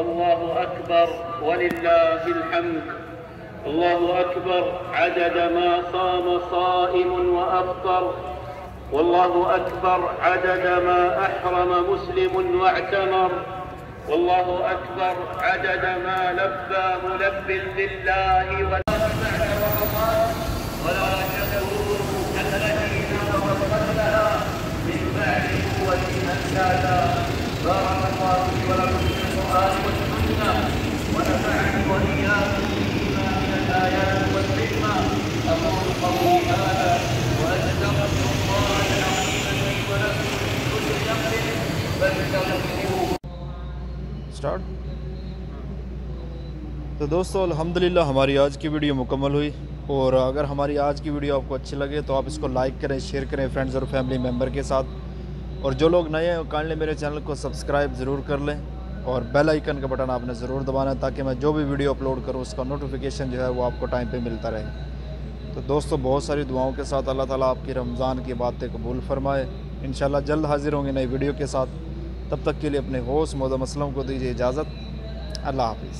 الله أكبر ولله الحمد. الله أكبر عدد ما صام صائم وأفطر، والله أكبر عدد ما أحرم مسلم واعتمر، والله أكبر عدد ما لبى ملب لله ولا شكوه الذين وصلها من بعد قوة أنسالا. بارك الله لي ولكم في القرآن والسنة، ونفعني وإياكم بما من الآيات والحكمة. أقول قولي هذا وأستغفر الله العظيم لي ولكم من كل ذنب فاستغفروه. तो दोस्तों अल्हम्दुलिल्लाह हमारी आज की वीडियो मुकम्मल हुई, और अगर हमारी आज की वीडियो आपको अच्छी लगे तो आप इसको लाइक करें, शेयर करें फ्रेंड्स और फैमिली मेम्बर के साथ। और जो लोग नए हैं काइंडली मेरे चैनल को सब्सक्राइब ज़रूर कर लें, और बेल आइकन का बटन आपने ज़रूर दबाना है ताकि मैं जो भी वीडियो अपलोड करूँ उसका नोटिफिकेशन जो है वो आपको टाइम पे मिलता रहे। तो दोस्तों बहुत सारी दुआओं के साथ अल्लाह ताला आपकी रमज़ान की बातें कबूल फरमाए। इंशाल्लाह जल्द हाजिर होंगे नई वीडियो के साथ। तब तक के लिए अपने होस्ट मौदा मसलम को दीजिए इजाज़त। अल्लाह हाफिज़।